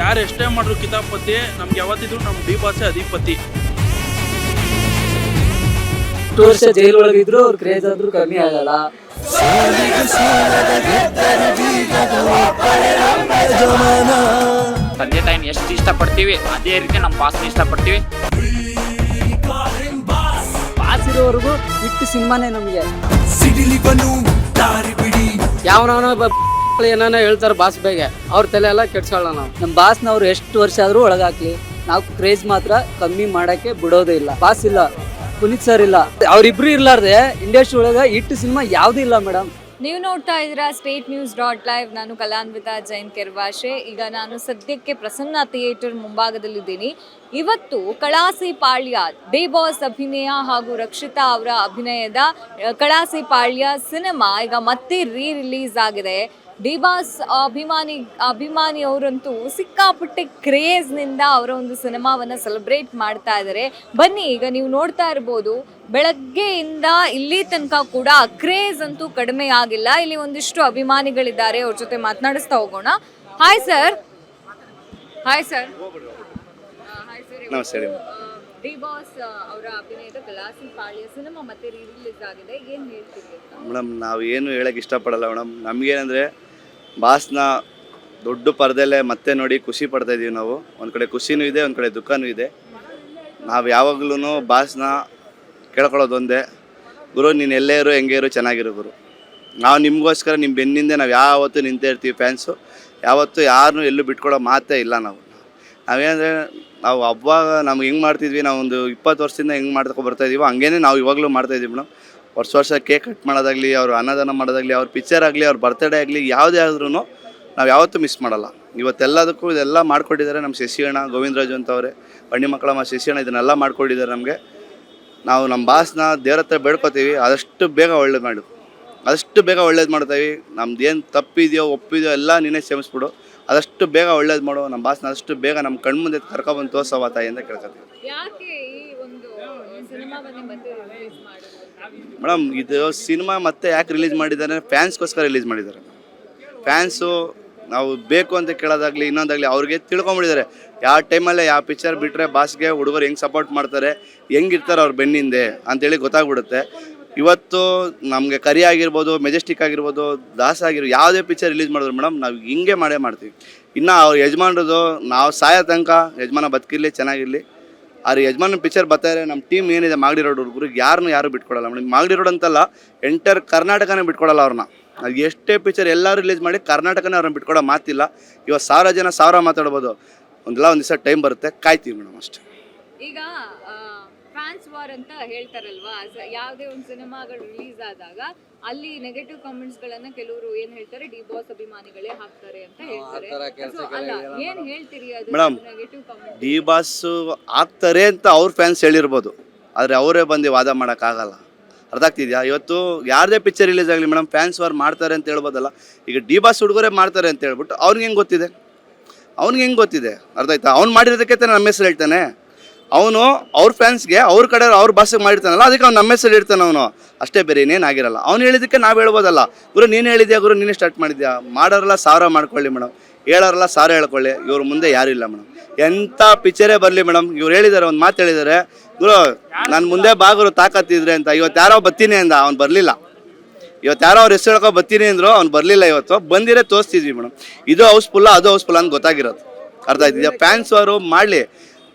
ಯಾರು ಎಷ್ಟೇ ಮಾಡ್ರು ಕಿತಾಪತಿ, ನಮ್ಗೆ ಯಾವತ್ತಿದ್ರು ನಮ್ಮ ಡಿ ಬಾಸೇ ಅಧಿಪತಿ. 2 ವರ್ಷ ಜೈಲ್ ಒಳಗಿದ್ರು ಅವ್ರ ಕ್ರೇಜ್ ಆದ್ರೂ ಕಮ್ಮಿ ಆಗಲ್ಲ. ತಂದೆ ತಾಯಿನ ಎಷ್ಟು ಇಷ್ಟಪಡ್ತೀವಿ ಅದೇ ರೀತಿ ನಮ್ಮ ಬಾಸ್ನ ಇಷ್ಟಪಡ್ತೀವಿ. ಬಾಸ್ ಇರೋವರೆಗೂ ಹಿಟ್ಟು ಸಿನಿಮಾನೇ ನಮಗೆ. ಯಾವನವನ ಏನಾನ ಹೇಳ್ತಾರೆ ಬಾಸ್ ಬಗ್ಗೆ, ಅವ್ರ ತಲೆ ಎಲ್ಲ ಕೆಡ್ಸೋಣ ನಾವು. ನಮ್ಮ ಬಾಸ್ನವ್ರು ಎಷ್ಟು ವರ್ಷ ಆದ್ರೂ ಒಳಗಾಕ್ಲಿ, ನಾವು ಕ್ರೇಜ್ ಮಾತ್ರ ಕಮ್ಮಿ ಮಾಡಕ್ಕೆ ಬಿಡೋದೇ ಇಲ್ಲ. ಬಾಸ್ ಇಲ್ಲ, ಪುನೀತ್ ಸರ್ ಇಲ್ಲ, ಅವ್ರಿಬ್ರು ಇರ್ಲಾರ್ದೆ ಇಂಡಸ್ಟ್ರಿ ಒಳಗ ಹಿಟ್ಟು ಸಿನಿಮಾ ಯಾವ್ದು ಇಲ್ಲ ಮೇಡಮ್. ನೀವು ನೋಡ್ತಾ ಇದ್ದೀರಾ StateNews.live. ನಾನು ಕಲಾನ್ವಿತಾ ಜೈನ್ ಕೆರ್ವಾಶೆ. ಈಗ ನಾನು ಸದ್ಯಕ್ಕೆ ಪ್ರಸನ್ನ ಥಿಯೇಟರ್ ಮುಂಭಾಗದಲ್ಲಿದ್ದೀನಿ. ಇವತ್ತು ಕಳಾಸಿ ಪಾಳ್ಯ ಡಿ ಬಾಸ್ ಅಭಿನಯ ಹಾಗೂ ರಕ್ಷಿತಾ ಅವರ ಅಭಿನಯದ ಕಳಾಸಿ ಪಾಳ್ಯ ಸಿನಿಮಾ ಈಗ ಮತ್ತೆ ರಿಲೀಸ್ ಆಗಿದೆ. ಡಿ ಬಾಸ್ ಅಭಿಮಾನಿಯವರಂತೂ ಸಿಕ್ಕಾಪಟ್ಟೆ ಕ್ರೇಜ್ನಿಂದ ಅವರ ಒಂದು ಸಿನಿಮಾವನ್ನು ಸೆಲೆಬ್ರೇಟ್ ಮಾಡ್ತಾ ಇದ್ದಾರೆ. ಬನ್ನಿ, ಈಗ ನೀವು ನೋಡ್ತಾ ಇರ್ಬೋದು, ಬೆಳಗ್ಗೆಯಿಂದ ಇಲ್ಲಿ ತನಕ ಕೂಡ ಕ್ರೇಜ್ ಅಂತೂ ಕಡಿಮೆ ಆಗಿಲ್ಲ. ಇಲ್ಲಿ ಒಂದಿಷ್ಟು ಅಭಿಮಾನಿಗಳಿದ್ದಾರೆ, ಅವ್ರ ಜೊತೆ ಮಾತನಾಡಿಸ್ತಾ ಹೋಗೋಣ. Hi sir. Hi sir. ನಮಸ್ತೆ. ಡಿ ಬಾಸ್ ಅವರ ಅಭಿನಯದ ಕಳಾಸಿ ಪಾಳ್ಯ ಸಿನಿಮಾ ಮತ್ತೆ ರಿಲೀಸ್ ಆಗಿದೆ, ಏನು ಹೇಳ್ತೀರಿ ಮೇಡಮ್? ನಾವು ಏನು ಹೇಳಕ್ಕೆ ಇಷ್ಟಪಡಲ್ಲ ಮೇಡಮ್. ನಮಗೇನಂದರೆ ಬಾಸ್ನ ದೊಡ್ಡ ಪರದೆಲ್ಲೇ ಮತ್ತೆ ನೋಡಿ ಖುಷಿ ಪಡ್ತಾ ಇದ್ದೀವಿ ನಾವು. ಒಂದು ಕಡೆ ಖುಷಿನೂ ಇದೆ, ಒಂದು ಕಡೆ ದುಃಖನೂ ಇದೆ. ನಾವು ಯಾವಾಗ್ಲೂ ಬಾಸ್ನ ಕೇಳ್ಕೊಳ್ಳೋದೊಂದೇ, ಗುರು ನೀನು ಎಲ್ಲೇ ಇರು ಹೆಂಗೆ ಇರು ಚೆನ್ನಾಗಿರು ಗುರು. ನಾವು ನಿಮಗೋಸ್ಕರ ನಿಮ್ಮ ಬೆನ್ನಿಂದೆ ನಾವು ಯಾವತ್ತೂ ನಿಂತೇ ಇರ್ತೀವಿ ಫ್ಯಾನ್ಸು. ಯಾವತ್ತೂ ಯಾರನ್ನೂ ಎಲ್ಲೂ ಬಿಟ್ಕೊಡೋ ಮಾತೇ ಇಲ್ಲ ನಾವು. ನಾವೇನಂದರೆ ನಾವು ಅವಾಗ ನಮ್ಗೆ ಹೆಂಗೆ ಮಾಡ್ತಿದ್ವಿ, ನಾವು ಒಂದು 20 ವರ್ಷದಿಂದ ಹೆಂಗೆ ಮಾಡ್ಕೊ ಬರ್ತಾಯಿದ್ದೀವೋ ಹಂಗೇ ನಾವು ಇವಾಗಲೂ ಮಾಡ್ತಾಯಿದ್ದೀವಿ ಮೇಡಮ್. ವರ್ಷ ಕೇಕ್ ಕಟ್ ಮಾಡೋದಾಗಲಿ, ಅವ್ರು ಅನ್ನದಾನ ಮಾಡೋದಾಗಲಿ, ಅವ್ರ ಪಿಕ್ಚರ್ ಆಗಲಿ, ಅವ್ರ ಬರ್ತ್ಡೇ ಆಗಲಿ, ಯಾವುದೇ ಆದ್ರೂ ನಾವು ಯಾವತ್ತೂ ಮಿಸ್ ಮಾಡಲ್ಲ. ಇವತ್ತೆಲ್ಲದಕ್ಕೂ ಇದೆಲ್ಲ ಮಾಡ್ಕೊಟ್ಟಿದ್ದಾರೆ ನಮ್ಮ ಶಶಿಯಣ್ಣ, ಗೋವಿಂದರಾಜು ಅಂತವ್ರೆ, ಬಣ್ಣಿ ಮಕ್ಕಳಮ್ಮ ಶಶಿಯಣ್ಣ, ಇದನ್ನೆಲ್ಲ ಮಾಡ್ಕೊಟ್ಟಿದ್ದಾರೆ ನಮಗೆ. ನಾವು ನಮ್ಮ ಬಾಸ್ನ ದೇವ್ರ ಹತ್ರ ಬೇಡ್ಕೋತೀವಿ, ಆದಷ್ಟು ಬೇಗ ಒಳ್ಳೇದು ಮಾಡು, ಆದಷ್ಟು ಬೇಗ ಒಳ್ಳೇದು ಮಾಡ್ತೀವಿ. ನಮ್ದು ಏನು ತಪ್ಪಿದೆಯೋ ಒಪ್ಪಿದೆಯೋ ಎಲ್ಲ ನೀನೇ ಕ್ಷಮಿಸ್ಬಿಡು, ಆದಷ್ಟು ಬೇಗ ಒಳ್ಳೇದು ಮಾಡು. ನಮ್ಮ ಬಾಸ್ನ ಆದಷ್ಟು ಬೇಗ ನಮ್ಮ ಕಣ್ಮುಂದೆ ಕರ್ಕೊಬಂದು ತೋರ್ಸವ ತಾಯಿ ಅಂತ ಕೇಳ್ಕೊತೀವಿ ಮೇಡಮ್. ಇದು ಸಿನಿಮಾ ಮತ್ತೆ ಯಾಕೆ ರಿಲೀಸ್ ಮಾಡಿದ್ದಾರೆ? ಫ್ಯಾನ್ಸ್ಗೋಸ್ಕರ ರಿಲೀಸ್ ಮಾಡಿದ್ದಾರೆ. ಫ್ಯಾನ್ಸು ನಾವು ಬೇಕು ಅಂತ ಕೇಳೋದಾಗಲಿ ಇನ್ನೊಂದಾಗಲಿ ಅವ್ರಿಗೆ ತಿಳ್ಕೊಂಬಿಟ್ಟಿದ್ದಾರೆ. ಯಾವ ಟೈಮಲ್ಲೇ ಯಾವ ಪಿಕ್ಚರ್ ಬಿಟ್ಟರೆ ಬಾಸ್ಗೆ ಹುಡುಗರು ಹೆಂಗೆ ಸಪೋರ್ಟ್ ಮಾಡ್ತಾರೆ, ಹೆಂಗಿರ್ತಾರೆ ಅವ್ರ ಬೆನ್ನಿಂದೆ ಅಂತೇಳಿ ಗೊತ್ತಾಗ್ಬಿಡುತ್ತೆ. ಇವತ್ತು ನಮಗೆ ಕರಿ ಆಗಿರ್ಬೋದು, ಮೆಜೆಸ್ಟಿಕ್ ಆಗಿರ್ಬೋದು, ದಾಸ ಆಗಿರ್ಬೋದು, ಯಾವುದೇ ಪಿಕ್ಚರ್ ರಿಲೀಸ್ ಮಾಡಿದ್ರು ಮೇಡಮ್ ನಾವು ಹಿಂಗೆ ಮಾಡ್ತೀವಿ. ಇನ್ನು ಅವ್ರ ಯಜಮಾನ್ರದ್ದು ನಾವು ಸಾಯೋ ತನಕ ಯಜಮಾನ ಬದುಕಿರಲಿ, ಚೆನ್ನಾಗಿರಲಿ. ಅವ್ರ ಯಜಮಾನ ಪಿಕ್ಚರ್ ಬರ್ತಾರೆ. ನಮ್ಮ ಟೀಮ್ ಏನಿದೆ ಮಾಗಡಿ ರೋಡ್ ಹುಡುಗರಿಗೆ ಯಾರು ಬಿಟ್ಕೊಡಲ್ಲ ಮೇಡಮ್. ಮಾಗಡಿ ರೋಡ್ ಅಂತಲ್ಲ, ಎಂಟರ್ ಕರ್ನಾಟಕನೇ ಬಿಟ್ಕೊಡಲ್ಲ ಅವ್ರನ್ನ. ಅದು ಎಷ್ಟೇ ಪಿಕ್ಚರ್ ಎಲ್ಲರೂ ರಿಲೀಸ್ ಮಾಡಿ ಕರ್ನಾಟಕನೇ ಅವ್ರನ್ನ ಬಿಟ್ಕೊಡೋ ಮಾತಿಲ್ಲ. ಇವತ್ತು 1000 ಜನ 1000 ಮಾತಾಡ್ಬೋದು. ಒಂದು ದಿವಸ ಟೈಮ್ ಬರುತ್ತೆ, ಕಾಯ್ತೀವಿ ಮೇಡಮ್ ಅಷ್ಟೇ. ಈಗ ಫ್ಯಾನ್ಸ್ ವಾರ್ ಅಂತ ಹೇಳ್ತಾರಲ್ವಾ, ಯಾವುದೇ ಒಂದು ಸಿನಿಮಾಗಳು ರಿಲೀಸ್ ಆದಾಗ ಅಲ್ಲಿ ನೆಗೆಟಿವ್ ಕಾಮೆಂಟ್ಸ್ ಗಳನ್ನ ಕೆಲವರು ಏನ್ ಹೇಳ್ತಾರೆ, ಡಿ ಬಾಸ್ ಅಭಿಮಾನಿಗಳೇ ಹಾಕ್ತಾರೆ ಅಂತ ಹೇಳ್ತಾರೆ. ಏನ್ ಹೇಳ್ತೀರಿ madam? Negative comment D boss ಆಗ್ತಾರೆ ಅಂತ ಅವ್ರ ಫ್ಯಾನ್ಸ್ ಹೇಳಿರ್ಬೋದು, ಆದರೆ ಅವರೇ ಬಂದು ವಾದ ಮಾಡೋಕ್ಕಾಗಲ್ಲ. ಅರ್ಥ ಆಗ್ತಿದೆಯಾ? ಇವತ್ತು ಯಾರದೇ ಪಿಕ್ಚರ್ ರಿಲೀಸ್ ಆಗಲಿ ಮೇಡಮ್, ಫ್ಯಾನ್ಸ್ ವಾರ್ ಮಾಡ್ತಾರೆ ಅಂತ ಹೇಳ್ಬೋದಲ್ಲ. ಈಗ ಡಿ ಬಾಸ್ ಹುಡುಗರೇ ಮಾಡ್ತಾರೆ ಅಂತ ಹೇಳ್ಬಿಟ್ಟು ಅವ್ನಿಗೆ ಹೆಂಗೆ ಗೊತ್ತಿದೆ? ಅರ್ಥ ಆಯ್ತಾ? ಅವ್ನು ಮಾಡಿರೋದಕ್ಕೆ ನಮ್ಮ ಹೆಸರು ಹೇಳ್ತಾನೆ. ಅವನು ಅವ್ರ ಫ್ಯಾನ್ಸ್ಗೆ ಅವ್ರ ಕಡೆ ಅವ್ರ ಭಾಷೆಗೆ ಮಾಡಿರ್ತಾನಲ್ಲ, ಅದಕ್ಕೆ ಅವ್ನು ನಮ್ಮ ಹೆಸರು ಇರ್ತಾನೆ ಅವನು, ಅಷ್ಟೇ, ಬೇರೆ ಇನ್ನೇನು ಆಗಿರಲ್ಲ. ಅವ್ನು ಹೇಳಿದ್ದಕ್ಕೆ ನಾವು ಹೇಳ್ಬೋದಲ್ಲ, ಗುರು ನೀನು ಹೇಳಿದ್ಯಾ, ಗುರು ನೀನೇ ಸ್ಟಾರ್ಟ್ ಮಾಡಿದ್ಯಾ. ಮಾಡೋರೆಲ್ಲ 1000 ಮಾಡ್ಕೊಳ್ಳಿ ಮೇಡಮ್, ಹೇಳೋರೆಲ್ಲ 1000 ಹೇಳ್ಕೊಳ್ಳಿ. ಇವ್ರ ಮುಂದೆ ಯಾರು ಇಲ್ಲ ಮೇಡಮ್. ಎಂಥ ಪಿಕ್ಚರೇ ಬರಲಿ ಮೇಡಮ್, ಇವ್ರು ಹೇಳಿದ್ದಾರೆ, ಒಂದು ಮಾತು ಹೇಳಿದ್ದಾರೆ, ಗುರು ನಾನು ಮುಂದೆ ಬಾಗುರು ತಾಕತ್ತಿದ್ರೆ ಅಂತ. ಇವತ್ತು ಯಾರೋ ಬರ್ತೀನಿ ಅಂದ, ಅವ್ನು ಬರಲಿಲ್ಲ. ಇವತ್ತು ಯಾರೋ ಅವ್ರು ಹೆಸರು ಹೇಳ್ಕೊ ಬರ್ತೀನಿ ಅಂದರು, ಅವ್ನು ಬರಲಿಲ್ಲ. ಇವತ್ತು ಬಂದಿರೇ ತೋರಿಸ್ತಿದ್ವಿ ಮೇಡಮ್. ಇದು ಹೌಸ್ಫುಲ್ಲ, ಅದು ಹೌಸ್ಫುಲ್ಲ ಅಂತ ಗೊತ್ತಾಗಿರೋದು. ಅರ್ಥ ಆಯ್ತಿದ್ಯಾ? ಫ್ಯಾನ್ಸ್ ಅವರು ಮಾಡಲಿ,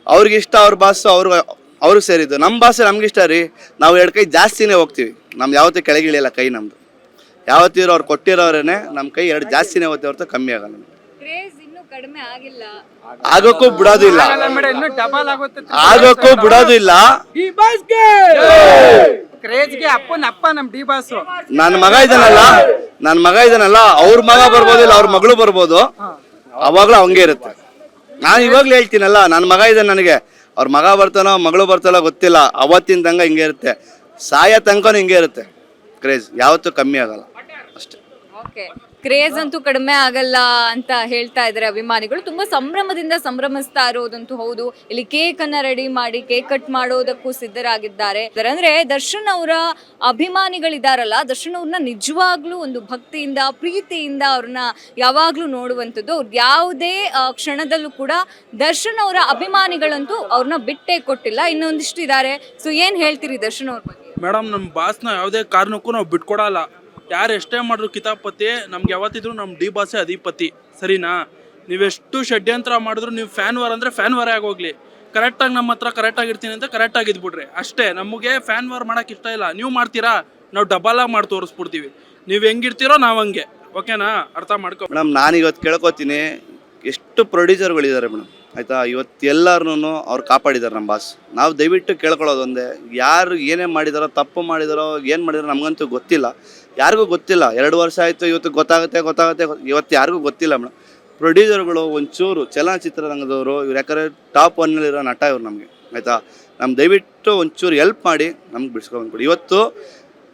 ಅವ್ರಿಗೆ ಇಷ್ಟ, ಅವ್ರ ಬಾಸು ಅವ್ರಿಗೆ ಸೇರಿದ್ದು. ನಮ್ಮ ಭಾಷೆ ನಮ್ಗೆ ಇಷ್ಟ ರೀ, ನಾವು 2 ಕೈ ಜಾಸ್ತಿನೇ ಹೋಗ್ತೀವಿ. ನಮ್ದು ಯಾವತ್ತೂ ಕೆಳಗಿಳಿಯಲ್ಲ ಕೈ. ನಮ್ಮದು ಯಾವತ್ತಿರೋ ಅವ್ರು ಕೊಟ್ಟಿರೋರೇನೆ ನಮ್ಮ ಕೈ 2 ಜಾಸ್ತಿನೇ ಹೋಗ್ತೀವಿ, ಹೊರತು ಕಮ್ಮಿ ಆಗಲ್ಲ. ಕಡಿಮೆ ಆಗಿಲ್ಲ, ಆಗೋಕ್ಕೂ ಬಿಡೋದು ಇಲ್ಲ, ಆಗೋಕ್ಕೂ ಬಿಡೋದು ಇಲ್ಲ. ನನ್ನ ಮಗ ಇದ್ದಾನಲ್ಲ, ಅವ್ರ ಮಗ ಬರ್ಬೋದಿಲ್ಲ, ಅವ್ರ ಮಗಳು ಬರ್ಬೋದು, ಅವಾಗಲೂ ಹಂಗೆ ಇರುತ್ತೆ. ನಾನು ಇವಾಗಲೂ ಹೇಳ್ತೀನಲ್ಲ, ನನ್ನ ಮಗ ಇದೆ ನನಗೆ, ಅವ್ರ ಮಗ ಬರ್ತಾನೋ ಮಗಳು ಬರ್ತಾನೋ ಗೊತ್ತಿಲ್ಲ, ಅವತ್ತಿನ ತನಕ ಹಿಂಗೆ ಇರುತ್ತೆ, ಸಾಯೋ ತನಕ ಹಿಂಗೆ ಇರುತ್ತೆ. ಕ್ರೇಜ್ ಯಾವತ್ತೂ ಕಮ್ಮಿ ಆಗಲ್ಲ ಅಷ್ಟೇ. ಓಕೆ. ಕ್ರೇಜ್ ಅಂತೂ ಕಡಿಮೆ ಆಗಲ್ಲ ಅಂತ ಹೇಳ್ತಾ ಇದ್ದಾರೆ ಅಭಿಮಾನಿಗಳು. ತುಂಬಾ ಸಂಭ್ರಮದಿಂದ ಸಂಭ್ರಮಿಸ್ತಾ ಇರೋದಂತೂ ಹೌದು. ಇಲ್ಲಿ ಕೇಕ್ ಅನ್ನ ರೆಡಿ ಮಾಡಿ ಕೇಕ್ ಕಟ್ ಮಾಡೋದಕ್ಕೂ ಸಿದ್ಧರಾಗಿದ್ದಾರೆ. ಅಂದ್ರೆ ದರ್ಶನ್ ಅವರ ಅಭಿಮಾನಿಗಳಿದಾರಲ್ಲ, ದರ್ಶನ್ ಅವ್ರನ್ನ ನಿಜವಾಗ್ಲೂ ಒಂದು ಭಕ್ತಿಯಿಂದ ಪ್ರೀತಿಯಿಂದ ಅವ್ರನ್ನ ಯಾವಾಗ್ಲೂ ನೋಡುವಂಥದ್ದು. ಅವ್ರು ಯಾವುದೇ ಕ್ಷಣದಲ್ಲೂ ಕೂಡ ದರ್ಶನ್ ಅವರ ಅಭಿಮಾನಿಗಳಂತೂ ಅವ್ರನ್ನ ಬಿಟ್ಟೇ ಕೊಟ್ಟಿಲ್ಲ. ಇನ್ನೊಂದಿಷ್ಟು ಇದ್ದಾರೆ. ಸೊ ಏನ್ ಹೇಳ್ತೀರಿ ದರ್ಶನ್ ಅವ್ರ ಬಗ್ಗೆ? ಮೇಡಮ್, ನಮ್ಮ ಬಾಸ್ನ ಯಾವುದೇ ಕಾರಣಕ್ಕೂ ನಾವು ಬಿಟ್ಕೊಡಲ್ಲ. ಯಾರು ಎಷ್ಟೇ ಮಾಡಿದ್ರು ಕಿತಾಪತಿ, ನಮ್ಗೆ ಯಾವತ್ತಿದ್ರು ನಮ್ಮ ಡಿ ಬಾಸೇ ಅಧಿಪತಿ, ಸರಿನಾ? ನೀವೆಷ್ಟು ಷಡ್ಯಂತ್ರ ಮಾಡಿದ್ರು, ನೀವು ಫ್ಯಾನ್ ವಾರ್ ಅಂದರೆ ಫ್ಯಾನ್ ವಾರೇ ಆಗೋಗ್ಲಿ, ಕರೆಕ್ಟಾಗಿ ನಮ್ಮ ಹತ್ರ ಕರೆಕ್ಟಾಗಿ ಇರ್ತೀನಿ ಅಂತ ಕರೆಕ್ಟಾಗಿ ಇದ್ಬಿಡ್ರಿ ಅಷ್ಟೇ. ನಮಗೆ ಫ್ಯಾನ್ ವಾರ್ ಮಾಡೋಕೆ ಇಷ್ಟ ಇಲ್ಲ. ನೀವು ಮಾಡ್ತೀರಾ, ನಾವು ಡಬಲಾಗಿ ಮಾಡಿ ತೋರಿಸ್ಬಿಡ್ತೀವಿ. ನೀವು ಹೆಂಗಿರ್ತೀರೋ ನಾವು ಹಂಗೆ, ಓಕೆನಾ? ಅರ್ಥ ಮಾಡ್ಕೊ ಮೇಡಮ್. ನಾನು ಇವತ್ತು ಕೇಳ್ಕೊತೀನಿ, ಎಷ್ಟು ಪ್ರೊಡ್ಯೂಸರ್ಗಳಿದ್ದಾರೆ ಮೇಡಮ್, ಆಯಿತಾ? ಇವತ್ತು ಎಲ್ಲರೂ ಅವ್ರು ಕಾಪಾಡಿದ್ದಾರೆ ನಮ್ಮ ಬಾಸ್. ನಾವು ದಯವಿಟ್ಟು ಕೇಳ್ಕೊಳ್ಳೋದು ಒಂದೇ, ಯಾರು ಏನೇ ಮಾಡಿದಾರೋ, ತಪ್ಪು ಮಾಡಿದಾರೋ, ಏನು ಮಾಡಿದಾರೋ ನಮಗಂತೂ ಗೊತ್ತಿಲ್ಲ, ಯಾರಿಗೂ ಗೊತ್ತಿಲ್ಲ. 2 ವರ್ಷ ಆಯಿತು, ಇವತ್ತು ಗೊತ್ತಾಗುತ್ತೆ. ಇವತ್ತು ಯಾರಿಗೂ ಗೊತ್ತಿಲ್ಲ ಮೇಡಮ್. ಪ್ರೊಡ್ಯೂಸರ್ಗಳು ಒಂಚೂರು, ಚಲನಚಿತ್ರರಂಗದವರು ಇವ್ರು, ಯಾಕಂದರೆ ಟಾಪ್ 1ನಲ್ಲಿರೋ ನಟ ಇವ್ರು ನಮಗೆ, ಆಯಿತಾ? ನಮ್ಮ ದಯವಿಟ್ಟು ಒಂಚೂರು ಹೆಲ್ಪ್ ಮಾಡಿ ನಮ್ಗೆ ಬಿಡಿಸ್ಕೊಂಡ್ಬಿಡಿ. ಇವತ್ತು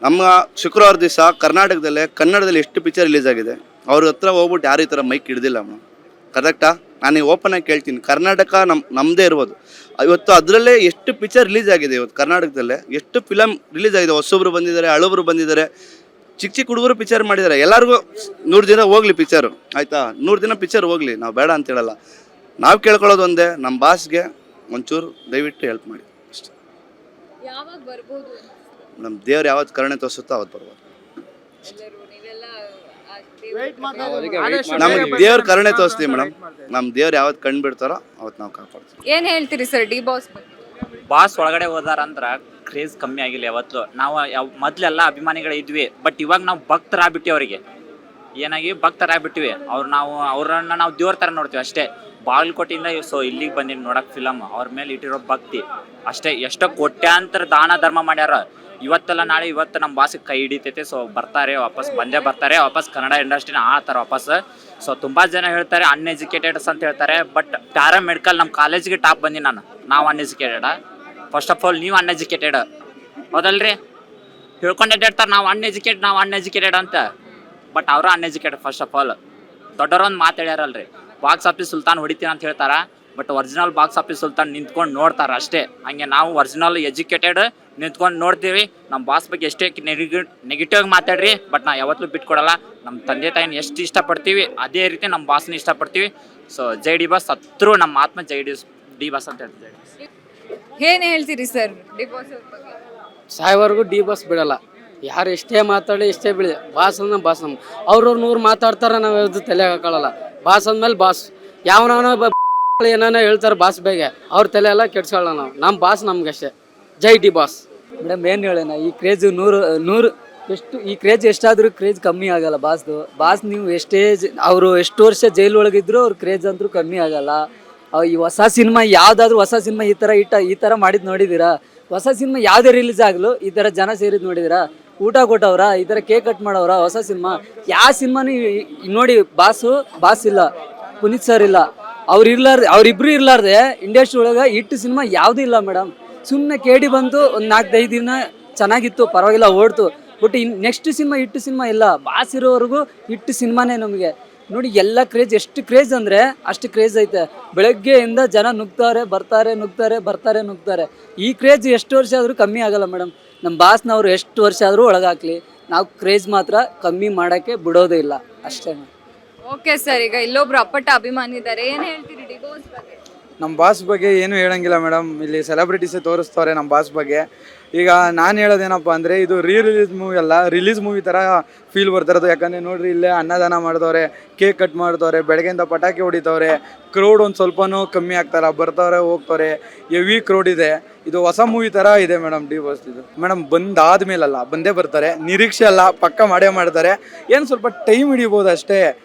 ನಮ್ಮ ಶುಕ್ರವಾರ ದಿವಸ ಕರ್ನಾಟಕದಲ್ಲೇ ಕನ್ನಡದಲ್ಲಿ ಎಷ್ಟು ಪಿಕ್ಚರ್ ರಿಲೀಸ್ ಆಗಿದೆ, ಅವ್ರ ಹತ್ರ ಹೋಗ್ಬಿಟ್ಟು ಯಾರು ಈ ಥರ ಮೈಕ್ ಹಿಡ್ದಿಲ್ಲ ಮೇಡಮ್, ಕರೆಕ್ಟಾ? ನಾನು ಓಪನಾಗಿ ಕೇಳ್ತೀನಿ, ಕರ್ನಾಟಕ ನಮ್ಮದೇ ಇರ್ಬೋದು. ಇವತ್ತು ಅದರಲ್ಲೇ ಎಷ್ಟು ಪಿಕ್ಚರ್ ರಿಲೀಸ್ ಆಗಿದೆ, ಇವತ್ತು ಕರ್ನಾಟಕದಲ್ಲೇ ಎಷ್ಟು ಫಿಲಮ್ ರಿಲೀಸ್ ಆಗಿದೆ. ಹೊಸೊಬ್ರು ಬಂದಿದ್ದಾರೆ, ಹಳಬ್ರು ಬಂದಿದ್ದಾರೆ, ಚಿಕ್ಕ ಹುಡುಗರು ಪಿಕ್ಚರ್ ಮಾಡಿದ್ದಾರೆ. ಎಲ್ಲರಿಗೂ 100 ದಿನ ಹೋಗ್ಲಿ ಪಿಕ್ಚರು, ಆಯಿತಾ? 100 ದಿನ ಪಿಕ್ಚರ್ ಹೋಗ್ಲಿ, ನಾವು ಬೇಡ ಅಂತ ಹೇಳಲ್ಲ. ನಾವು ಕೇಳ್ಕೊಳ್ಳೋದು ಒಂದೇ, ನಮ್ಮ ಬಾಸ್ಗೆ ಒಂಚೂರು ದಯವಿಟ್ಟು ಹೆಲ್ಪ್ ಮಾಡಿ ಅಷ್ಟೇ. ಯಾವಾಗ ಬರ್ಬೋದು ನಮ್ಮ ದೇವ್ರು ಯಾವತ್ತು ಕರುಣೆ ತೋರಿಸುತ್ತೋ ಅವತ್ತು ಬರ್ಬೋದು. ನಮ್ಗೆ ದೇವ್ರ ಕರುಣೆ ತೋರಿಸ್ತೀವಿ ಮೇಡಮ್. ನಮ್ಮ ದೇವ್ರು ಯಾವತ್ತು ಕಣ್ಣು ಬಿಡ್ತಾರೋ ಅವತ್ತು ನಾವು ಕಾಪಾಡ್ತೀವಿ. ಏನ್ ಹೇಳ್ತೀರಿ ಸರ್ ಡಿ ಬಾಸ್ ಬಗ್ಗೆ? ಬಾಸ್ ಒಳಗಡೆ ಹೋದಾರಂದ್ರ ಕ್ರೇಜ್ ಕಮ್ಮಿ ಆಗಿಲ್ಲ ಯಾವತ್ತು. ನಾವು ಮೊದ್ಲೆಲ್ಲ ಅಭಿಮಾನಿಗಳು ಇದ್ವಿ, ಬಟ್ ಇವಾಗ ನಾವು ಭಕ್ತರಾಗ್ಬಿಟ್ಟಿವಿ. ಅವರಿಗೆ ಏನಾಗಿ ಭಕ್ತರಾಗ್ಬಿಟ್ಟಿವಿ. ಅವ್ರನ್ನ ನಾವು ದೇವ್ರ ಥರ ನೋಡ್ತೀವಿ ಅಷ್ಟೇ. ಬಾಗಲಕೋಟೆಯಿಂದ ಇಲ್ಲಿಗೆ ಬಂದಿನಿ ನೋಡಕ್ ಫಿಲಮ್. ಅವ್ರ ಮೇಲೆ ಇಟ್ಟಿರೋ ಭಕ್ತಿ ಅಷ್ಟೇ. ಎಷ್ಟೋ ಕೋಟ್ಯಾಂತರ ದಾನ ಧರ್ಮ ಮಾಡ್ಯಾರ. ಇವತ್ತೆಲ್ಲ ನಾಳೆ ಇವತ್ತು ನಮ್ಮ ಬಾಸಿಗೆ ಕೈ ಹಿಡಿತೈತೆ. ಬರ್ತಾರೆ ವಾಪಸ್, ಬಂದೇ ಬರ್ತಾರೆ ವಾಪಸ್ ಕನ್ನಡ ಇಂಡಸ್ಟ್ರಿನ ಆಳ್ತಾರೆ ವಾಪಸ್. ತುಂಬ ಜನ ಹೇಳ್ತಾರೆ ಅನ್ಎಜುಕೇಟೆಡ್ಸ್ ಅಂತ ಹೇಳ್ತಾರೆ, ಬಟ್ ಪ್ಯಾರಾಮೆಡಿಕಲ್ ನಮ್ಮ ಕಾಲೇಜಿಗೆ ಟಾಪ್ ಬಂದಿನಿ ನಾವು ಅನ್ಎಜುಕೇಟೆಡ? ಫಸ್ಟ್ ಆಫ್ ಆಲ್ ನೀವು ಅನ್ಎಜುಕೇಟೆಡ್ ಹೌದಲ್ರಿ? ಹೇಳ್ಕೊಂಡು ಹೇಳ್ತಾರೆ ನಾವು ಅನ್ಎಜುಕೇಟೆಡ್ ಅಂತ, ಬಟ್ ಅವರು ಅನ್ಎಜುಕೇಟೆಡ್. ಫಸ್ಟ್ ಆಫ್ ಆಲ್ ದೊಡ್ಡವರೊಂದು ಮಾತು ಹೇಳ್ಯಾರಲ್ರಿ, ಬಾಕ್ಸ್ ಆಫೀಸ್ ಸುಲ್ತಾನ್ ಹೊಡಿತೀನಿ ಅಂತ ಹೇಳ್ತಾರ, but original box office Sultan ನಿಂತ್ಕೊಂಡು ನೋಡ್ತಾರೆ ಅಷ್ಟೇ. ಹಂಗೆ ನಾವು ಒರಿಜಿನಲ್ ಎಜುಕೇಟೆಡ್ ನಿಂತ್ಕೊಂಡು ನೋಡ್ತೀವಿ. ನಮ್ಮ ಬಾಸ್ ಬಗ್ಗೆ ಎಷ್ಟೇ ನೆಗೆಟಿವ್ ಮಾತಾಡ್ರಿ, ಬಟ್ ನಾವು ಯಾವತ್ತೂ ಬಿಟ್ಕೊಡಲ್ಲ. ನಮ್ಮ ತಂದೆ ತಾಯಿನ ಎಷ್ಟು ಇಷ್ಟಪಡ್ತೀವಿ ಅದೇ ರೀತಿ ನಮ್ಮ ಬಾಸ್ನ ಇಷ್ಟಪಡ್ತೀವಿ. ಜೈ ಡಿ ಬಾಸ್ ಸತ್ರು ನಮ್ಮ ಆತ್ಮ ಜೈ ಡಿ ಬಾಸ್ ಅಂತ ಹೇಳ್ತೀವಿ. ಏನ್ ಹೇಳ್ತೀರಿ ಸರ್ ಡಿ ಬಾಸ್ ಅವ್ರ ಬಗ್ಗೆ? ಸಾಯವರೆಗೂ ಡಿ ಬಾಸ್ ಬಿಡಲ್ಲ. ಯಾರು ಎಷ್ಟೇ ಮಾತಾಡಿ ಎಷ್ಟೇ ಬಿಡಿ, ಬಾಸ್ ಅಂದ್ರೆ ಬಾಸ್. ಅವ್ರವ್ರು 100 ಮಾತಾಡ್ತಾರೆ, ನಾವು ಯಾವ್ದು ತಲೆ ಹಾಕೊಳ್ಳಲ್ಲ. ಬಾಸ್ ಅಂದ್ಮೇಲೆ ಬಾಸ್. ಯಾವನವನ ಏನಾನ ಹೇಳ್ತಾರೆ ಬಾಸ್ ಬಗ್ಗೆ, ಅವ್ರ ತಲೆ ಎಲ್ಲ ಕೆಡ್ಸ್ಕೊಳ್ಳ ನಾವು. ನಮ್ಮ ಬಾಸ್ ನಮ್ಗಷ್ಟೇ. ಜೈ ಡಿ ಬಾಸ್. ಮೇಡಮ್ ಏನು ಹೇಳೋಣ, ಈ ಕ್ರೇಜ್ 100 ಎಷ್ಟು, ಈ ಕ್ರೇಜ್ ಎಷ್ಟಾದರೂ ಕ್ರೇಜ್ ಕಮ್ಮಿ ಆಗಲ್ಲ ಬಾಸ್ದು. ಬಾಸ್ ನೀವು ಎಷ್ಟೇ ಅವರು ಎಷ್ಟು ವರ್ಷ ಜೈಲ್ ಒಳಗಿದ್ರು ಅವ್ರ ಕ್ರೇಜ್ ಅಂತೂ ಕಮ್ಮಿ ಆಗಲ್ಲ. ಈ ಹೊಸ ಸಿನಿಮಾ ಯಾವುದಾದ್ರೂ ಹೊಸ ಸಿನಿಮಾ ಈ ಥರ ಮಾಡಿದ್ದು ನೋಡಿದ್ದೀರಾ? ಹೊಸ ಸಿನಿಮಾ ಯಾವುದೇ ರಿಲೀಸ್ ಆಗಲು ಈ ಥರ ಜನ ಸೇರಿದ್ದು ನೋಡಿದ್ದೀರಾ? ಊಟ ಕೊಟ್ಟವ್ರ, ಈ ಥರ ಕೇಕ್ ಕಟ್ ಮಾಡವ್ರ? ಹೊಸ ಸಿನಿಮಾ ಯಾವ ಸಿನಿಮಾನು ನೋಡಿ. ಬಾಸ್ ಇಲ್ಲ, ಪುನೀತ್ ಸರ್ ಇಲ್ಲ, ಅವ್ರಿಬ್ರು ಇರ್ಲಾರ್ದೆ ಇಂಡಸ್ಟ್ರಿ ಒಳಗೆ ಹಿಟ್ಟು ಸಿನಿಮಾ ಯಾವುದೂ ಇಲ್ಲ ಮೇಡಮ್. ಸುಮ್ಮನೆ ಕೇಡಿ ಬಂತು, ಒಂದು 4-5 ದಿನ ಚೆನ್ನಾಗಿತ್ತು, ಪರವಾಗಿಲ್ಲ, ಓಡ್ತು. ಬಟ್ ನೆಕ್ಸ್ಟ್ ಸಿನಿಮಾ ಹಿಟ್ಟು ಸಿನಿಮಾ ಇಲ್ಲ. ಬಾಸ್ ಇರೋವರೆಗೂ ಹಿಟ್ಟು ಸಿನಿಮಾನೇ ನಮಗೆ. ನೋಡಿ ಎಲ್ಲ ಕ್ರೇಜ್, ಎಷ್ಟು ಕ್ರೇಜ್ ಅಂದರೆ ಅಷ್ಟು ಕ್ರೇಜ್ ಐತೆ. ಬೆಳಗ್ಗೆಯಿಂದ ಜನ ನುಗ್ತಾರೆ. ಈ ಕ್ರೇಜ್ ಎಷ್ಟು ವರ್ಷ ಆದರೂ ಕಮ್ಮಿ ಆಗಲ್ಲ ಮೇಡಮ್. ನಮ್ಮ ಬಾಸ್ನವ್ರು ಎಷ್ಟು ವರ್ಷ ಆದರೂ ಒಳಗಾಕ್ಲಿ, ನಾವು ಕ್ರೇಜ್ ಮಾತ್ರ ಕಮ್ಮಿ ಮಾಡೋಕ್ಕೆ ಬಿಡೋದೇ ಇಲ್ಲ ಅಷ್ಟೇ. ಓಕೆ ಸರ್, ಈಗ ಇಲ್ಲೊಬ್ರು ಅಪ್ಪಟ ಅಭಿಮಾನಿ ಇದ್ದಾರೆ, ಏನ್ ಹೇಳ್ತೀರಿ ಡಿ ಬಾಸ್ ಬಗ್ಗೆ? ನಮ್ಮ ಬಾಸ್ ಬಗ್ಗೆ ಏನು ಹೇಳಂಗಿಲ್ಲ ಮೇಡಮ್. ಇಲ್ಲಿ ಸೆಲೆಬ್ರಿಟೀಸೇ ತೋರಿಸ್ತಾರೆ ನಮ್ಮ ಬಾಸ್ ಬಗ್ಗೆ. ಈಗ ನಾನು ಹೇಳೋದೇನಪ್ಪ ಅಂದರೆ, ಇದು ರಿಲೀಸ್ ಮೂವಿ ಅಲ್ಲ, ರಿಲೀಸ್ ಮೂವಿ ಥರ ಫೀಲ್ ಬರ್ತಿರೋದು. ಯಾಕಂದರೆ ನೋಡ್ರಿ, ಇಲ್ಲೇ ಅನ್ನದಾನ ಮಾಡ್ತವ್ರೆ, ಕೇಕ್ ಕಟ್ ಮಾಡ್ತವ್ರೆ, ಬೆಳಗ್ಗೆಯಿಂದ ಪಟಾಕಿ ಹೊಡಿತವ್ರೆ. ಕ್ರೌಡ್ ಒಂದು ಸ್ವಲ್ಪನೂ ಕಮ್ಮಿ ಆಗ್ತಾರ, ಬರ್ತಾವ್ರೆ ಹೋಗ್ತವ್ರೆ, ಹೆವಿ ಕ್ರೌಡ್ ಇದೆ. ಇದು ಹೊಸ ಮೂವಿ ಥರ ಇದೆ ಮೇಡಮ್ ಡಿ ಬಾಸ್ ಇದು. ಮೇಡಮ್ ಬಂದಾದ್ಮೇಲಲ್ಲ, ಬಂದೇ ಬರ್ತಾರೆ, ನಿರೀಕ್ಷೆ ಅಲ್ಲ, ಪಕ್ಕ ಮಾಡೇ ಮಾಡ್ತಾರೆ. ಏನು ಸ್ವಲ್ಪ ಟೈಮ್ ಹಿಡಿಬೋದು ಅಷ್ಟೇ.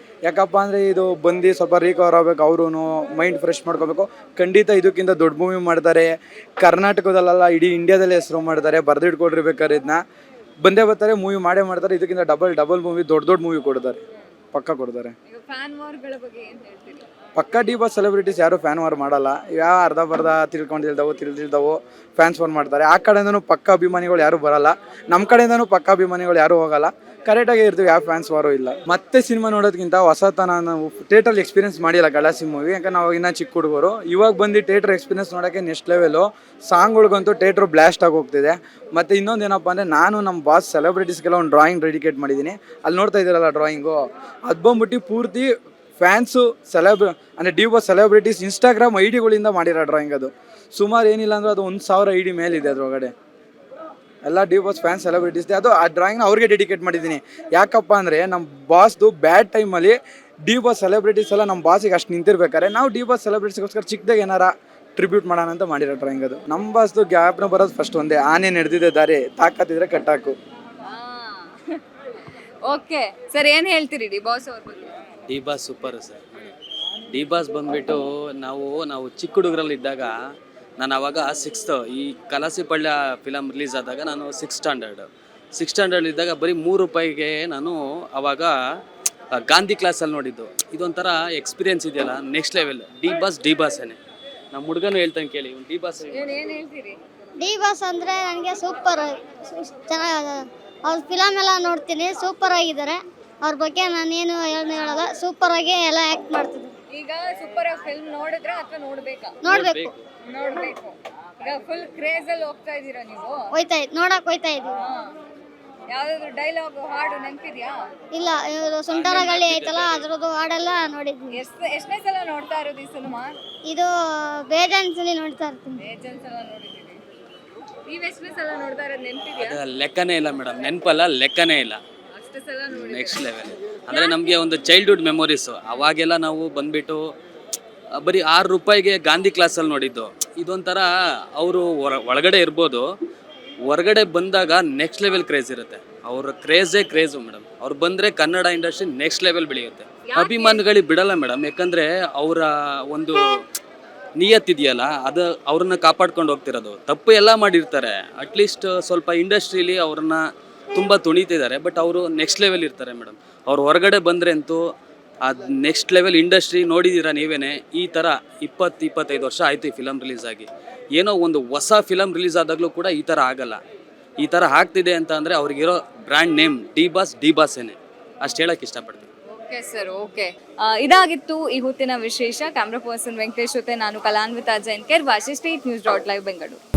ಯಾಕಪ್ಪ ಅಂದರೆ ಇದು ಬಂದು ಸ್ವಲ್ಪ ರಿಕವರ್ ಆಗಬೇಕು, ಅವರು ಮೈಂಡ್ ಫ್ರೆಶ್ ಮಾಡ್ಕೋಬೇಕು. ಖಂಡಿತ ಇದಕ್ಕಿಂತ ದೊಡ್ಡ ಮೂವಿ ಮಾಡ್ತಾರೆ. ಕರ್ನಾಟಕದಲ್ಲ, ಇಡೀ ಇಂಡಿಯಾದಲ್ಲೇ ಹೆಸರು ಮಾಡ್ತಾರೆ. ಬರೆದಿಟ್ಕೊಡ್ರಿಬೇಕಾದ್ರೆ ಇದನ್ನ ಬಂದೇ ಬರ್ತಾರೆ, ಮೂವಿ ಮಾಡೇ ಮಾಡ್ತಾರೆ. ಇದಕ್ಕಿಂತ ಡಬಲ್ ಮೂವಿ, ದೊಡ್ಡ ಮೂವಿ ಕೊಡ್ತಾರೆ, ಪಕ್ಕ ಕೊಡ್ತಾರೆ. ಪಕ್ಕ ಡಿ ಬಾಸ್ ಸೆಲೆಬ್ರಿಟೀಸ್ ಯಾರು ಫ್ಯಾನ್ ವಾರ್ ಮಾಡಲ್ಲ. ಯಾವ ಅರ್ಧ ತಿಳ್ದವು ಫ್ಯಾನ್ಸ್ ವಾರ್ ಮಾಡ್ತಾರೆ. ಆ ಕಡೆಯಿಂದನೂ ಪಕ್ಕ ಅಭಿಮಾನಿಗಳು ಯಾರು ಬರಲ್ಲ, ನಮ್ಮ ಕಡೆಯಿಂದನೂ ಪಕ್ಕ ಅಭಿಮಾನಿಗಳು ಯಾರು ಹೋಗಲ್ಲ. ಕರೆಕ್ಟಾಗಿ ಇರ್ತೀವಿ, ಯಾವ ಫ್ಯಾನ್ಸ್ ವಾರು ಇಲ್ಲ. ಮತ್ತೆ ಸಿನಿಮಾ ನೋಡೋದಕ್ಕಿಂತ ಹೊಸತನ ನಾವು ಥಿಯೇಟ್ರಲ್ಲಿ ಎಕ್ಸ್ಪೀರಿಯನ್ಸ್ ಮಾಡಿಲ್ಲ ಖಲಾಸಿ ಮೂವಿ, ಯಾಕಂದ್ರೆ ನಾವು ಇನ್ನೂ ಚಿಕ್ಕ ಹುಡುಗರು. ಇವಾಗ ಬಂದು ಥಿಯೇಟ್ರ್ ಎಕ್ಸ್ಪೀರಿಯನ್ಸ್ ನೋಡೋಕ್ಕೆ ನೆಕ್ಸ್ಟ್ ಲೆವೆಲು. ಸಾಂಗ್ಗಳಿಗಂತೂ ಥಿಯೇಟ್ರು ಬ್ಲಾಸ್ಟ್ ಆಗಿ ಹೋಗ್ತಿದೆ. ಮತ್ತು ಇನ್ನೊಂದು ಏನಪ್ಪ ಅಂದರೆ, ನಾನು ನಮ್ಮ ಬಾಸ್ ಸೆಲೆಬ್ರಿಟೀಸ್ಗೆಲ್ಲ ಒಂದು ಡ್ರಾಯಿಂಗ್ ಡೆಡಿಕೇಟ್ ಮಾಡಿದ್ದೀನಿ. ಅಲ್ಲಿ ನೋಡ್ತಾ ಇದ್ದೀರಲ್ಲ ಡ್ರಾಯಿಂಗು, ಅದು ಬಂದ್ಬಿಟ್ಟು ಪೂರ್ತಿ ಫ್ಯಾನ್ಸು ಅಂದರೆ ಡಿ ಬಾಸ್ ಸೆಲೆಬ್ರಿಟೀಸ್ ಇನ್ಸ್ಟಾಗ್ರಾಮ್ ಐಡಿಗಳಿಂದ ಮಾಡಿರೋ ಡ್ರಾಯಿಂಗ್. ಅದು ಸುಮಾರು ಏನಿಲ್ಲ ಅಂದರೆ ಅದು 1000 ID ಮೇಲಿದೆ ಅದರೊಳಗಡೆ. ಎಲ್ಲ ಡಿ ಬಾಸ್ ಫ್ಯಾನ್ ಸೆಲೆಬ್ರಿಟೀಸ್ದೆ. ಅದು ಆ ಡ್ರಾಯಿಂಗ್ನ ಅವ್ರಿಗೆ ಡೆಡಿಕೇಟ್ ಮಾಡಿದ್ದೀನಿ. ಯಾಕಪ್ಪ ಅಂದರೆ ನಮ್ಮ ಬಾಸ್ದು ಬ್ಯಾಡ್ ಟೈಮಲ್ಲಿ ಡಿ ಬಾಸ್ ಸೆಲೆಬ್ರಿಟೀಸ್ ಎಲ್ಲ ನಮ್ಮ ಬಾಸಿಗೆ ಅಷ್ಟು ನಿಂತಿರ್ಬೇಕಾದ್ರೆ ನಾವು ಡಿ ಬಾಸ್ ಸೆಲೆಬ್ರಿಟೀಸ್ಗೋಸ್ಕರ ಚಿಕ್ಕದಾಗ ಏನಾರ ಟ್ರಿಬ್ಯೂಟ್ ಮಾಡೋಣ ಅಂತ ಮಾಡಿರೋ ಡ್ರಾಯಿಂಗ್ ಅದು. ನಮ್ಮ ಬಾಸ್ದು ಗ್ಯಾಪ್ನ ಬರೋದು ಫಸ್ಟ್ ಒಂದೇ, ಆನೆ ನಡೆದಿದೆ ದಾರಿ ತಾಕತ್ತಿದ್ರೆ ಕಟ್ಟಾಕು. ಓಕೆ ಸರ್, ಏನು ಹೇಳ್ತೀರಿ ಡಿ ಬಾಸ್ ಅವ್ರ ಬಗ್ಗೆ? D boss super sir. D boss ಬಂದ್ಬಿಟ್ಟು ನಾವು ಚಿಕ್ಕ ಹುಡುಗರಲ್ಲಿ ಇದ್ದಾಗ, ನಾನು ಅವಾಗ 6th ಈ ಕಲಾಸಿ ಪಳ್ಯ ಫಿಲಮ್ ರಿಲೀಸ್ ಆದಾಗ ನಾನು 6th ಸ್ಟ್ಯಾಂಡರ್ಡ್ ಇದ್ದಾಗ ಬರೀ 3 ರೂಪಾಯಿಗೆ ನಾನು ಅವಾಗ ಗಾಂಧಿ ಕ್ಲಾಸಲ್ಲಿ ನೋಡಿದ್ದು. ಇದೊಂಥರ ಎಕ್ಸ್ಪೀರಿಯನ್ಸ್ ಇದೆಯಲ್ಲ, ನೆಕ್ಸ್ಟ್ ಲೆವೆಲ್. ಡಿ ಬಾಸೇನೆ. ನಮ್ಮ ಹುಡುಗನು ಹೇಳ್ತಾನೆ ಕೇಳಿ, ಡಿ ಬಾಸ್. ಏನು ಹೇಳ್ತೀರಿ? ಡಿ ಬಾಸ್ ಅಂದರೆ ನನಗೆ ಸೂಪರ್ ಚೆನ್ನಾಗಿ, ಅವ್ರ ಫಿಲಮ್ ಎಲ್ಲ ನೋಡ್ತೀನಿ, ಸೂಪರ್ ಆಗಿದ್ದಾರೆ. ಅವ್ರ ಬಗ್ಗೆ ನಾನೇನು ಹೇಳಲ್ಲ, ಸೂಪರ್ ಆಗಿ ಎಲ್ಲ ಆ್ಯಕ್ಟ್ ಮಾಡ್ತಿದ್ರು. ಈಗ ಸೂಪರ್ ಫಿಲ್ಮ್ ನೋಡಿದ್ರ ಅಥವಾ ನೋಡ್ಬೇಕಾ? ನೋಡಬೇಕು. ಈಗ ಫುಲ್ ಕ್ರೇಜ್ ಅಲ್ಲಿ ಹೋಗ್ತಾ ಇದ್ದೀರಾ ನೀವು? ನೋಡಕ್ ಹೋಯ್ತಾ ಇದ್ದೀವಿ. ಯಾವ್ದಾದ್ರು ಡೈಲಾಗ್ ಹಾಡು ನೆನಪಿದ್ಯಾ? ಇಲ್ಲ, ಇವರು ಸುಂಟರಗಳ್ಳಿ ಐತಲ್ಲ, ಅದ್ರದ್ದು ಹಾಡೆಲ್ಲ ನೋಡಿದ್ವಿ. ಎಷ್ಟನೇ ಸಲ ನೋಡ್ತಾ ಇರೋದು ಈ ಸಿನಿಮಾ? ಇದು ಬೇಜಾನ್ಸಲಿ ನೋಡ್ತಾ ಇರ್ತೀನಿ. ಬೇಜಾನ್ ಸಲ ನೋಡಿದ್ದೀವಿ. ನೀವ್ ಎಷ್ಟನೇ ಸಲ ನೋಡ್ತಾ ಇರೋದು ನೆನಪಿದ್ಯಾ? ಲೆಕ್ಕನೇ ಇಲ್ಲ ಮೇಡಮ್, ನೆನಪಲ್ಲ, ಲೆಕ್ಕನೇ ಇಲ್ಲ. ಅಷ್ಟು ಸಲ ನೋಡಿ. ನೆಕ್ಸ್ಟ್ ಲೆವೆಲ್ ಅಂದರೆ ನಮಗೆ ಒಂದು ಚೈಲ್ಡ್ಹುಡ್ ಮೆಮೊರೀಸು. ಅವಾಗೆಲ್ಲ ನಾವು ಬಂದ್ಬಿಟ್ಟು ಬರೀ 6 ರೂಪಾಯಿಗೆ ಗಾಂಧಿ ಕ್ಲಾಸಲ್ಲಿ ನೋಡಿದ್ದು. ಇದೊಂಥರ ಅವರು ಒಳಗಡೆ ಇರ್ಬೋದು, ಹೊರಗಡೆ ಬಂದಾಗ ನೆಕ್ಸ್ಟ್ ಲೆವೆಲ್ ಕ್ರೇಜ್ ಇರುತ್ತೆ. ಅವ್ರ ಕ್ರೇಜು ಮೇಡಮ್. ಅವ್ರು ಬಂದರೆ ಕನ್ನಡ ಇಂಡಸ್ಟ್ರಿ ನೆಕ್ಸ್ಟ್ ಲೆವೆಲ್ ಬೆಳೆಯುತ್ತೆ. ಅಭಿಮಾನಿಗಳಿಗೆ ಬಿಡಲ್ಲ ಮೇಡಮ್, ಯಾಕಂದರೆ ಅವರ ಒಂದು ನಿಯತ್ತಿದೆಯಲ್ಲ, ಅದು ಅವ್ರನ್ನ ಕಾಪಾಡ್ಕೊಂಡು ಹೋಗ್ತಿರೋದು. ತಪ್ಪು ಎಲ್ಲ ಮಾಡಿರ್ತಾರೆ, ಅಟ್ಲೀಸ್ಟ್ ಸ್ವಲ್ಪ ಇಂಡಸ್ಟ್ರೀಲಿ ಅವ್ರನ್ನ ತುಂಬ ತುಣಿತಿದ್ದಾರೆ. ಬಟ್ ಅವರು ನೆಕ್ಸ್ಟ್ ಲೆವೆಲ್ ಇರ್ತಾರೆ ಮೇಡಮ್. ಅವ್ರು ಹೊರಗಡೆ ಬಂದರೆ ಅಂತೂ ಅದು ನೆಕ್ಸ್ಟ್ ಲೆವೆಲ್ ಇಂಡಸ್ಟ್ರಿ. ನೋಡಿದ್ದೀರಾ ನೀವೇ, ಈ ಥರ 20-25 ವರ್ಷ ಆಯಿತು ಈ ಫಿಲಮ್ ರಿಲೀಸ್ ಆಗಿ. ಏನೋ ಒಂದು ಹೊಸ ಫಿಲಮ್ ರಿಲೀಸ್ ಆದಾಗಲೂ ಕೂಡ ಈ ಥರ ಆಗಲ್ಲ. ಈ ಥರ ಆಗ್ತಿದೆ ಅಂತ ಅಂದರೆ ಅವ್ರಿಗಿರೋ ಬ್ರ್ಯಾಂಡ್ ನೇಮ್ ಡಿ ಬಾಸೇನೆ. ಅಷ್ಟು ಹೇಳೋಕ್ಕೆ ಇಷ್ಟಪಡ್ತೀನಿ. Okay sir, okay. ಇದಾಗಿತ್ತು ಈ ಹೊತ್ತಿನ ವಿಶೇಷ. ಕ್ಯಾಮ್ರಾ ಪರ್ಸನ್ ವೆಂಕಟೇಶ್ ಜೊತೆ ನಾನು ಕಲಾನ್ವಿತಾ ಜೈನ್, ಕೆರ್ವಾಶಿ, ಸ್ಟೇಟ್ ನ್ಯೂಸ್ .live ಬೆಂಗಳೂರು.